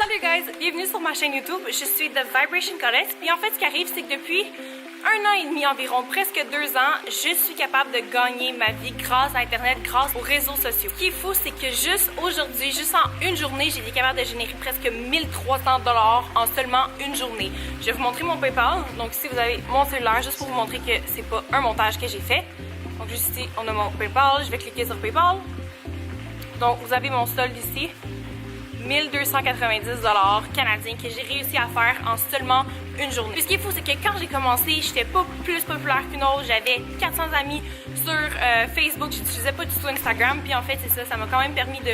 Salut guys, bienvenue sur ma chaîne YouTube, je suis The Vibration Goddess. Et en fait ce qui arrive c'est que depuis 1 an et demi environ, presque 2 ans, je suis capable de gagner ma vie grâce à internet, grâce aux réseaux sociaux. Ce qui est fou c'est que juste aujourd'hui, juste en une journée, j'ai été capable de générer presque 1300 $ en seulement une journée. Je vais vous montrer mon PayPal, donc si vous avez mon cellulaire, juste pour vous montrer que c'est pas un montage que j'ai fait. Donc juste ici, on a mon PayPal, je vais cliquer sur PayPal. Donc vous avez mon solde ici. 1290 $ canadiens que j'ai réussi à faire en seulement une journée. Puis ce qui est fou, c'est que quand j'ai commencé, j'étais pas plus populaire qu'une autre. J'avais 400 amis sur Facebook, j'utilisais pas du tout Instagram. Puis en fait, c'est ça, ça m'a quand même permis de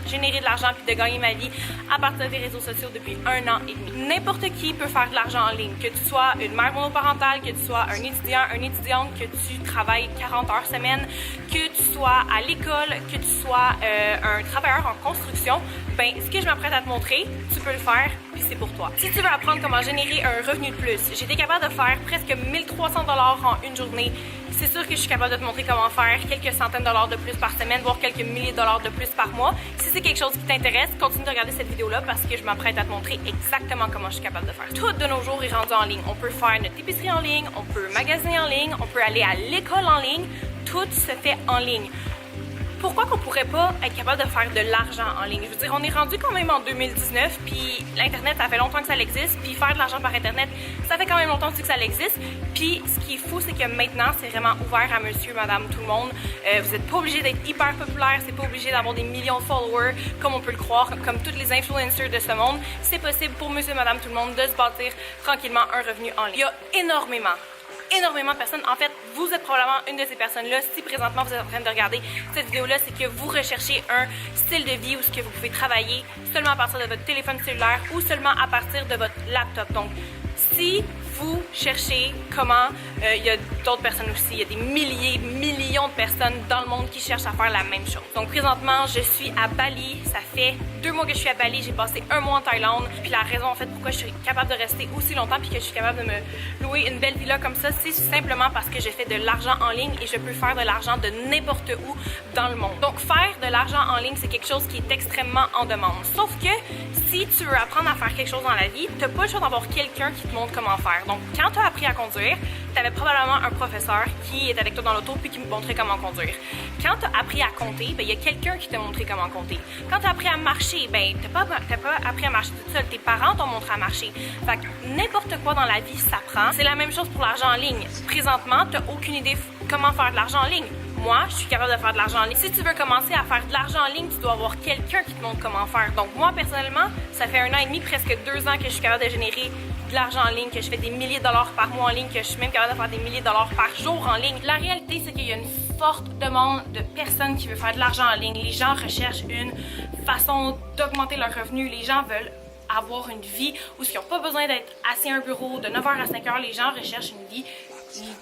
générer de l'argent puis de gagner ma vie à partir des réseaux sociaux depuis 1 an et demi. N'importe qui peut faire de l'argent en ligne, que tu sois une mère monoparentale, que tu sois un étudiant, une étudiante, que tu travailles 40 heures semaine, que tu sois à l'école, que tu sois un travailleur en construction. Ben, ce que je m'apprête à te montrer, tu peux le faire, puis c'est pour toi. Si tu veux apprendre comment générer un revenu de plus, j'ai été capable de faire presque 1300 $ en une journée. C'est sûr que je suis capable de te montrer comment faire quelques centaines de dollars de plus par semaine, voire quelques milliers de dollars de plus par mois. Si c'est quelque chose qui t'intéresse, continue de regarder cette vidéo-là parce que je m'apprête à te montrer exactement comment je suis capable de faire. Tout de nos jours est rendu en ligne. On peut faire notre épicerie en ligne, on peut magasiner en ligne, on peut aller à l'école en ligne. Tout se fait en ligne. Pourquoi qu'on pourrait pas être capable de faire de l'argent en ligne? Je veux dire, on est rendu quand même en 2019, puis l'Internet, ça fait longtemps que ça existe, puis faire de l'argent par Internet, ça fait quand même longtemps aussi que ça existe. Puis ce qui est fou, c'est que maintenant, c'est vraiment ouvert à monsieur, madame, tout le monde. Vous n'êtes pas obligé d'être hyper populaire, c'est pas obligé d'avoir des millions de followers, comme on peut le croire, comme tous les influencers de ce monde. C'est possible pour monsieur, madame, tout le monde de se bâtir tranquillement un revenu en ligne. Il y a énormément de personnes. En fait, vous êtes probablement une de ces personnes-là. Si présentement vous êtes en train de regarder cette vidéo-là, c'est que vous recherchez un style de vie où ce que vous pouvez travailler seulement à partir de votre téléphone cellulaire ou seulement à partir de votre laptop. Donc, si vous cherchez comment, il y a d'autres personnes aussi, il y a des millions de personnes dans le monde qui cherchent à faire la même chose. Donc présentement, je suis à Bali, ça fait 2 mois que je suis à Bali, j'ai passé 1 mois en Thaïlande. Puis la raison en fait pourquoi je suis capable de rester aussi longtemps puis que je suis capable de me louer une belle villa comme ça, c'est simplement parce que je fais de l'argent en ligne et je peux faire de l'argent de n'importe où dans le monde. Donc faire de l'argent en ligne, c'est quelque chose qui est extrêmement en demande. Sauf que si tu veux apprendre à faire quelque chose dans la vie, tu n'as pas le choix d'avoir quelqu'un qui te montre comment faire. Donc quand tu as appris à conduire, tu avais probablement un professeur qui est avec toi dans l'auto puis qui me montrait comment conduire. Quand tu as appris à compter, ben, il y a quelqu'un qui t'a montré comment compter. Quand tu as appris à marcher, ben, tu n'as pas appris à marcher toute seule. Tes parents t'ont montré à marcher. Fait que n'importe quoi dans la vie s'apprend. C'est la même chose pour l'argent en ligne. Présentement, tu n'as aucune idée comment faire de l'argent en ligne. Moi, je suis capable de faire de l'argent en ligne. Si tu veux commencer à faire de l'argent en ligne, tu dois avoir quelqu'un qui te montre comment faire. Donc moi, personnellement, ça fait 1 an et demi, presque 2 ans que je suis capable de générer de l'argent en ligne, que je fais des milliers de dollars par mois en ligne, que je suis même capable de faire des milliers de dollars par jour en ligne. La réalité, c'est qu'il y a une forte demande de personnes qui veulent faire de l'argent en ligne. Les gens recherchent une façon d'augmenter leurs revenus. Les gens veulent avoir une vie où ils n'ont pas besoin d'être assis à un bureau de 9h à 5h. Les gens recherchent une vie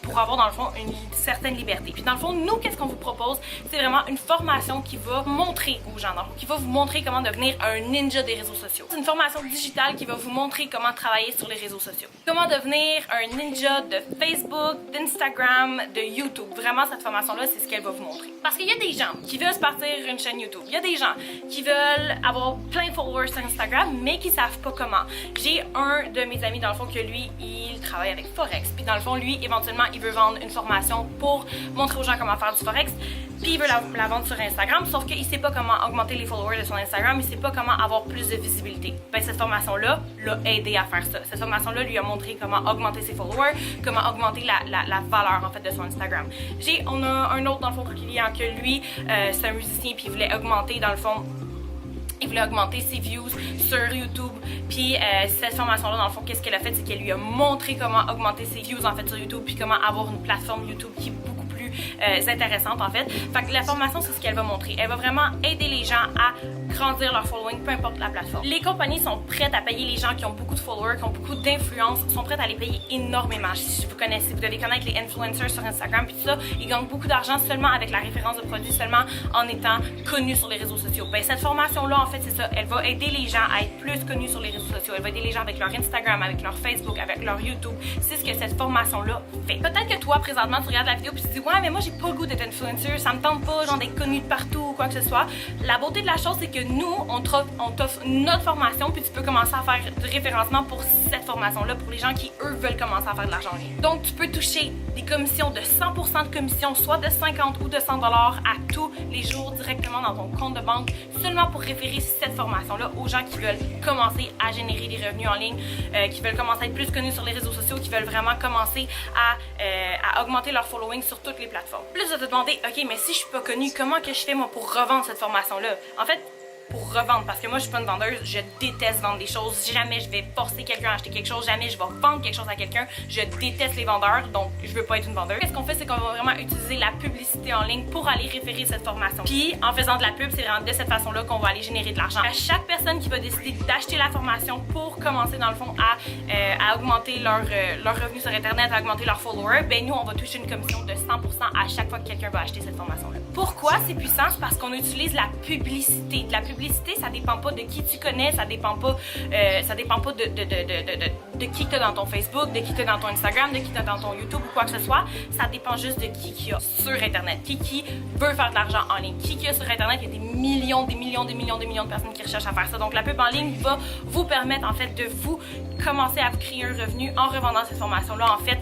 pour avoir dans le fond une certaine liberté. Puis dans le fond, nous, qu'est-ce qu'on vous propose? C'est vraiment une formation qui va montrer aux gens, qui va vous montrer comment devenir un ninja des réseaux sociaux. C'est une formation digitale qui va vous montrer comment travailler sur les réseaux sociaux. Comment devenir un ninja de Facebook, d'Instagram, de YouTube. Vraiment, cette formation-là, c'est ce qu'elle va vous montrer. Parce qu'il y a des gens qui veulent se partir une chaîne YouTube. Il y a des gens qui veulent avoir plein de followers sur Instagram, mais qui savent pas comment. J'ai un de mes amis, dans le fond, que lui, il travaille avec Forex. Puis dans le fond, lui, éventuellement, il veut vendre une formation pour montrer aux gens comment faire du Forex. Puis il veut la vendre sur Instagram, sauf qu'il sait pas comment augmenter les followers de son Instagram, il sait pas comment avoir plus de visibilité. Ben, cette formation-là l'a aidé à faire ça. Cette formation-là lui a montré comment augmenter ses followers, comment augmenter la valeur en fait de son Instagram. On a un autre dans le fond client que lui, c'est un musicien puis il voulait augmenter dans le fond. Il voulait augmenter ses views sur YouTube. Puis cette formation-là, dans le fond, qu'est-ce qu'elle a fait? C'est qu'elle lui a montré comment augmenter ses views en fait sur YouTube, puis comment avoir une plateforme YouTube qui est beaucoup plus intéressante en fait. Fait que la formation, c'est ce qu'elle va montrer. Elle va vraiment aider les gens à grandir leur following, peu importe la plateforme. Les compagnies sont prêtes à payer les gens qui ont beaucoup de followers, qui ont beaucoup d'influence, sont prêtes à les payer énormément. Si vous connaissez, vous devez connaître les influencers sur Instagram, puis tout ça, ils gagnent beaucoup d'argent seulement avec la référence de produits, seulement en étant connus sur les réseaux sociaux. Ben, cette formation-là, en fait, c'est ça. Elle va aider les gens à être plus connus sur les réseaux sociaux. Elle va aider les gens avec leur Instagram, avec leur Facebook, avec leur YouTube. C'est ce que cette formation-là fait. Peut-être que toi, présentement, tu regardes la vidéo puis tu te dis, ouais, ouais, mais moi j'ai pas le goût d'être influencer, ça me tente pas, genre d'être connu de partout ou quoi que ce soit. La beauté de la chose, c'est que nous, on t'offre notre formation, puis tu peux commencer à faire du référencement pour cette formation-là, pour les gens qui, eux, veulent commencer à faire de l'argent en ligne. Donc, tu peux toucher des commissions de 100% de commission, soit de 50 ou de 100$ à tous les jours directement dans ton compte de banque, seulement pour référer cette formation-là aux gens qui veulent commencer à générer des revenus en ligne, qui veulent commencer à être plus connus sur les réseaux sociaux, qui veulent vraiment commencer à augmenter leur following sur toutes les plateformes. Plus de te demander, ok, mais si je suis pas connue, comment que je fais moi pour revendre cette formation-là? En fait, pour revendre, parce que moi je suis pas une vendeuse, je déteste vendre des choses, jamais je vais forcer quelqu'un à acheter quelque chose, jamais je vais vendre quelque chose à quelqu'un, je déteste les vendeurs, donc je veux pas être une vendeuse. Qu'est-ce qu'on fait, c'est qu'on va vraiment utiliser la publicité en ligne pour aller référer cette formation. Puis en faisant de la pub, c'est vraiment de cette façon-là qu'on va aller générer de l'argent. À chaque personne qui va décider d'acheter la formation pour commencer dans le fond à augmenter leur revenu sur internet, à augmenter leurs followers, ben nous on va toucher une commission de 100% à chaque fois que quelqu'un va acheter cette formation-là. Pourquoi c'est puissant? C'est parce qu'on utilise la publicité. La publicité, ça dépend pas de qui tu connais, ça dépend pas de qui tu as dans ton Facebook, de qui tu as dans ton Instagram, de qui tu as dans ton YouTube ou quoi que ce soit. Ça dépend juste de qui y a sur Internet, qui veut faire de l'argent en ligne, qui y a sur Internet. Il y a des millions de personnes qui recherchent à faire ça. Donc la pub en ligne va vous permettre en fait de vous commencer à vous créer un revenu en revendant cette formation-là en fait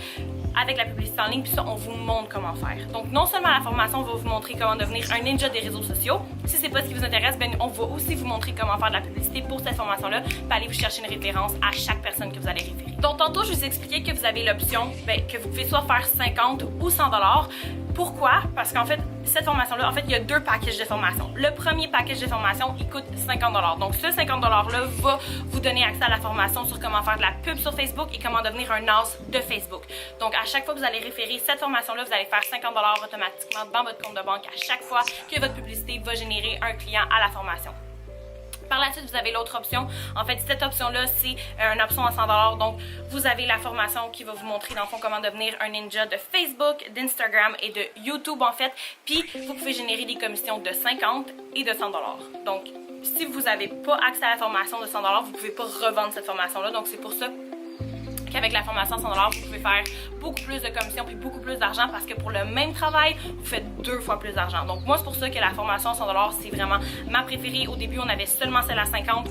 avec la publicité en ligne, puis ça, on vous montre comment faire. Donc, non seulement la formation va vous montrer comment devenir un ninja des réseaux sociaux, si c'est pas ce qui vous intéresse, ben on va aussi vous montrer comment faire de la publicité pour cette formation-là, puis aller vous chercher une référence à chaque personne que vous allez référer. Donc, tantôt, je vous expliquais que vous avez l'option, que vous pouvez soit faire 50 ou 100$. Pourquoi? Parce qu'en fait, cette formation-là, en fait, il y a deux packages de formation. Le premier package de formation, il coûte 50$. Donc, ce 50$-là va vous donner accès à la formation sur comment faire de la pub sur Facebook et comment devenir un as de Facebook. Donc, à chaque fois que vous allez référer cette formation-là, vous allez faire 50$ automatiquement dans votre compte de banque à chaque fois que votre publicité va générer un client à la formation. Par la suite, vous avez l'autre option. En fait, cette option-là, c'est une option à 100$. Donc, vous avez la formation qui va vous montrer, dans le fond, comment devenir un ninja de Facebook, d'Instagram et de YouTube, en fait. Puis, vous pouvez générer des commissions de 50$ et de 100$. Donc, si vous n'avez pas accès à la formation de 100$, vous ne pouvez pas revendre cette formation-là. Donc, c'est pour ça qu'avec la formation 100$, vous pouvez faire beaucoup plus de commissions puis beaucoup plus d'argent parce que pour le même travail, vous faites 2 fois plus d'argent. Donc moi, c'est pour ça que la formation 100$, c'est vraiment ma préférée. Au début, on avait seulement celle à 50$.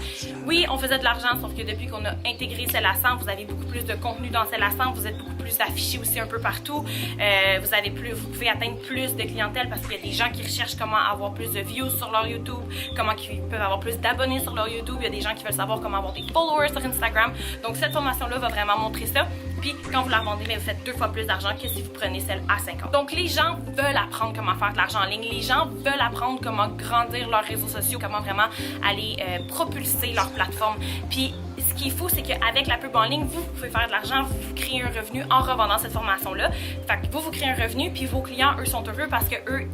Oui, on faisait de l'argent, sauf que depuis qu'on a intégré celle à 100$, vous avez beaucoup plus de contenu dans celle à 100$, vous êtes beaucoup plus affichés aussi un peu partout. Vous pouvez atteindre plus de clientèle parce qu'il y a des gens qui recherchent comment avoir plus de views sur leur YouTube, comment ils peuvent avoir plus d'abonnés sur leur YouTube. Il y a des gens qui veulent savoir comment avoir des followers sur Instagram. Donc cette formation-là va vraiment montrer ça. Puis quand vous la revendez, vous faites 2 fois plus d'argent que si vous prenez celle à 50$. Donc les gens veulent apprendre comment faire de l'argent en ligne. Les gens veulent apprendre comment grandir leurs réseaux sociaux, comment vraiment aller propulser leur plateforme. Puis ce qu'il faut, c'est qu'avec la pub en ligne, vous pouvez faire de l'argent, vous créez un revenu en revendant cette formation-là. Fait que vous créez un revenu, puis vos clients, eux, sont heureux parce que eux,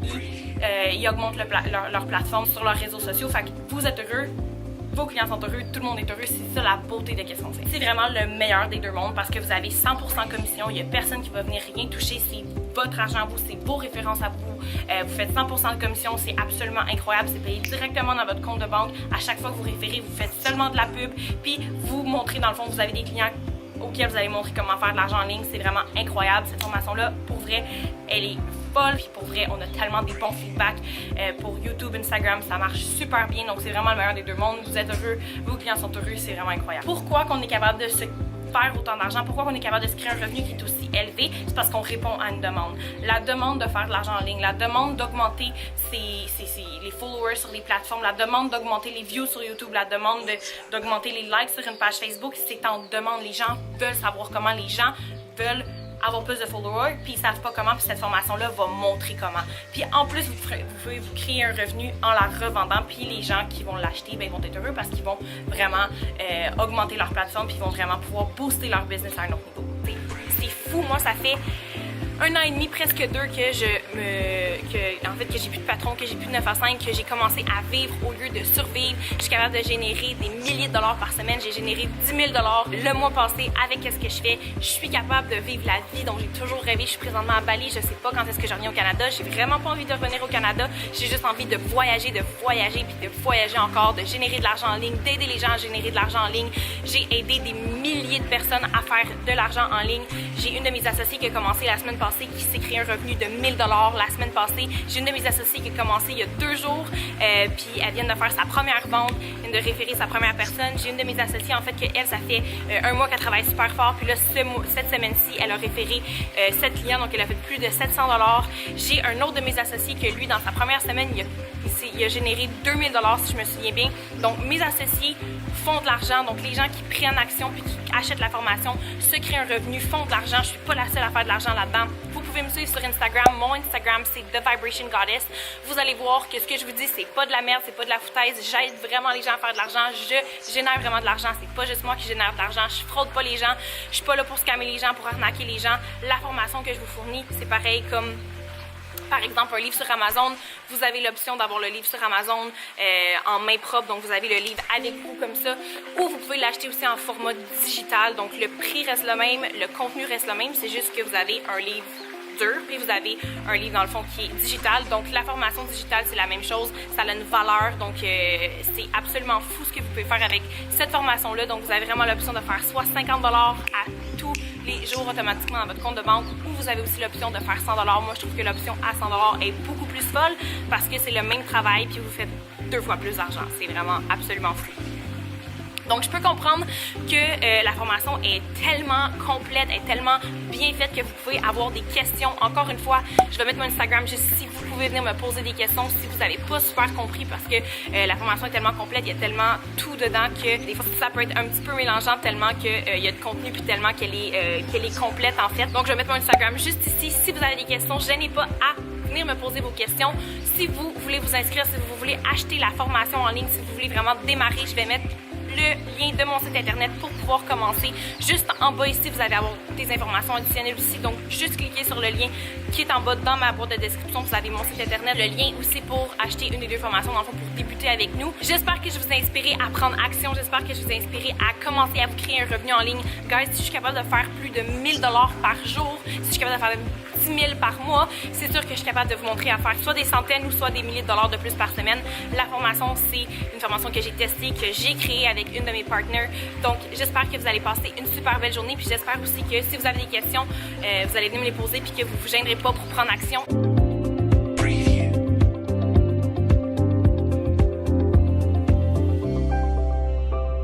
ils augmentent leur plateforme sur leurs réseaux sociaux. Fait que vous êtes heureux, vos clients sont heureux, tout le monde est heureux, c'est ça la beauté de qu'est-ce qu'on fait. C'est vraiment le meilleur des deux mondes parce que vous avez 100% commission, il n'y a personne qui va venir rien toucher, c'est votre argent à vous, c'est vos références à vous. Vous faites 100% de commission, c'est absolument incroyable, c'est payé directement dans votre compte de banque. À chaque fois que vous référez, vous faites seulement de la pub, puis vous montrez dans le fond, vous avez des clients auxquels vous allez montrer comment faire de l'argent en ligne. C'est vraiment incroyable. Cette formation-là, pour vrai, elle est folle. Puis pour vrai, on a tellement des bons feedbacks pour YouTube, Instagram. Ça marche super bien. Donc, c'est vraiment le meilleur des deux mondes. Vous êtes heureux, vos clients sont heureux. C'est vraiment incroyable. Pourquoi qu'on est capable de se faire autant d'argent? Pourquoi on est capable de se créer un revenu qui est aussi élevé? C'est parce qu'on répond à une demande. La demande de faire de l'argent en ligne, la demande d'augmenter les followers sur les plateformes, la demande d'augmenter les views sur YouTube, la demande d'augmenter les likes sur une page Facebook, c'est en demande. Les gens veulent savoir comment, les gens veulent avoir plus de followers, puis ils savent pas comment, puis cette formation-là va montrer comment. Puis en plus, vous pouvez vous créer un revenu en la revendant, puis les gens qui vont l'acheter, ben, ils vont être heureux parce qu'ils vont vraiment augmenter leur plateforme, puis ils vont vraiment pouvoir booster leur business à un autre niveau. C'est fou, moi ça fait 1 an et demi, presque 2, que j'ai plus de patron, que j'ai plus de 9 à 5, que j'ai commencé à vivre au lieu de survivre. Je suis capable de générer des milliers de dollars par semaine. J'ai généré 10 000$ le mois passé avec ce que je fais. Je suis capable de vivre la vie dont j'ai toujours rêvé. Je suis présentement à Bali. Je sais pas quand est-ce que je reviens au Canada. J'ai vraiment pas envie de revenir au Canada. J'ai juste envie de voyager, puis de voyager encore, de générer de l'argent en ligne, d'aider les gens à générer de l'argent en ligne. J'ai aidé des milliers de personnes à faire de l'argent en ligne. J'ai une de mes associées qui a commencé la semaine passée qui s'est créé un revenu de 1000 $. La semaine passée, j'ai une de mes associées qui a commencé il y a 2 jours, puis elle vient de faire sa première vente, elle vient de référer sa première personne. J'ai une de mes associées, en fait, que elle, ça fait 1 mois qu'elle travaille super fort, puis là, cette semaine-ci, elle a référé 7 clients, donc elle a fait plus de 700 $. J'ai un autre de mes associés que lui, dans sa première semaine, il a généré 2000 $, si je me souviens bien. Donc, mes associés font de l'argent. Donc, les gens qui prennent action puis qui achètent la formation se créent un revenu, font de l'argent. Je suis pas la seule à faire de l'argent là-dedans. Vous pouvez me suivre sur Instagram. Mon Instagram, c'est The Vibration Goddess. Vous allez voir que ce que je vous dis, c'est pas de la merde, c'est pas de la foutaise. J'aide vraiment les gens à faire de l'argent. Je génère vraiment de l'argent. C'est pas juste moi qui génère de l'argent. Je fraude pas les gens. Je suis pas là pour scammer les gens, pour arnaquer les gens. La formation que je vous fournis, c'est pareil comme... Par exemple, un livre sur Amazon, vous avez l'option d'avoir le livre sur Amazon en main propre, donc vous avez le livre avec vous comme ça, ou vous pouvez l'acheter aussi en format digital, donc le prix reste le même, le contenu reste le même, c'est juste que vous avez un livre dur, puis vous avez un livre dans le fond qui est digital, donc la formation digitale c'est la même chose, ça a une valeur, donc c'est absolument fou ce que vous pouvez faire avec cette formation-là, donc vous avez vraiment l'option de faire soit 50 $ à tous les jours automatiquement dans votre compte de banque, ou vous avez aussi l'option de faire 100 $. Moi, je trouve que l'option à 100 $ est beaucoup plus folle parce que c'est le même travail puis vous faites 2 fois plus d'argent. C'est vraiment absolument fou. Donc, je peux comprendre que la formation est tellement complète, est tellement bien faite que vous pouvez avoir des questions. Encore une fois, je vais mettre mon Instagram juste ici. Vous pouvez venir me poser des questions si vous n'avez pas super compris parce que la formation est tellement complète, il y a tellement tout dedans que des fois ça peut être un petit peu mélangeant tellement qu'il y a de contenu puis tellement qu'elle est complète en fait. Donc, je vais mettre mon Instagram juste ici. Si vous avez des questions, gênez pas à venir me poser vos questions. Si vous voulez vous inscrire, si vous voulez acheter la formation en ligne, si vous voulez vraiment démarrer, je vais mettre le lien de mon site internet pour pouvoir commencer. Juste en bas ici, vous allez avoir des informations additionnelles aussi. Donc, juste cliquez sur le lien qui est en bas dans ma boîte de description. Vous avez mon site internet, le lien aussi pour acheter une des 2 formations dans le fond pour débuter avec nous. J'espère que je vous ai inspiré à prendre action. J'espère que je vous ai inspiré à commencer à vous créer un revenu en ligne. Guys, si je suis capable de faire plus de 1000 $ par jour, si je suis capable de faire 10 000 par mois, c'est sûr que je suis capable de vous montrer à faire soit des centaines ou soit des milliers de dollars de plus par semaine. La formation, c'est une formation que j'ai testée, que j'ai créée avec une de mes partenaires. Donc, j'espère que vous allez passer une super belle journée. Puis j'espère aussi que si vous avez des questions, vous allez venir me les poser puis que vous ne vous gênerez pas pour prendre action.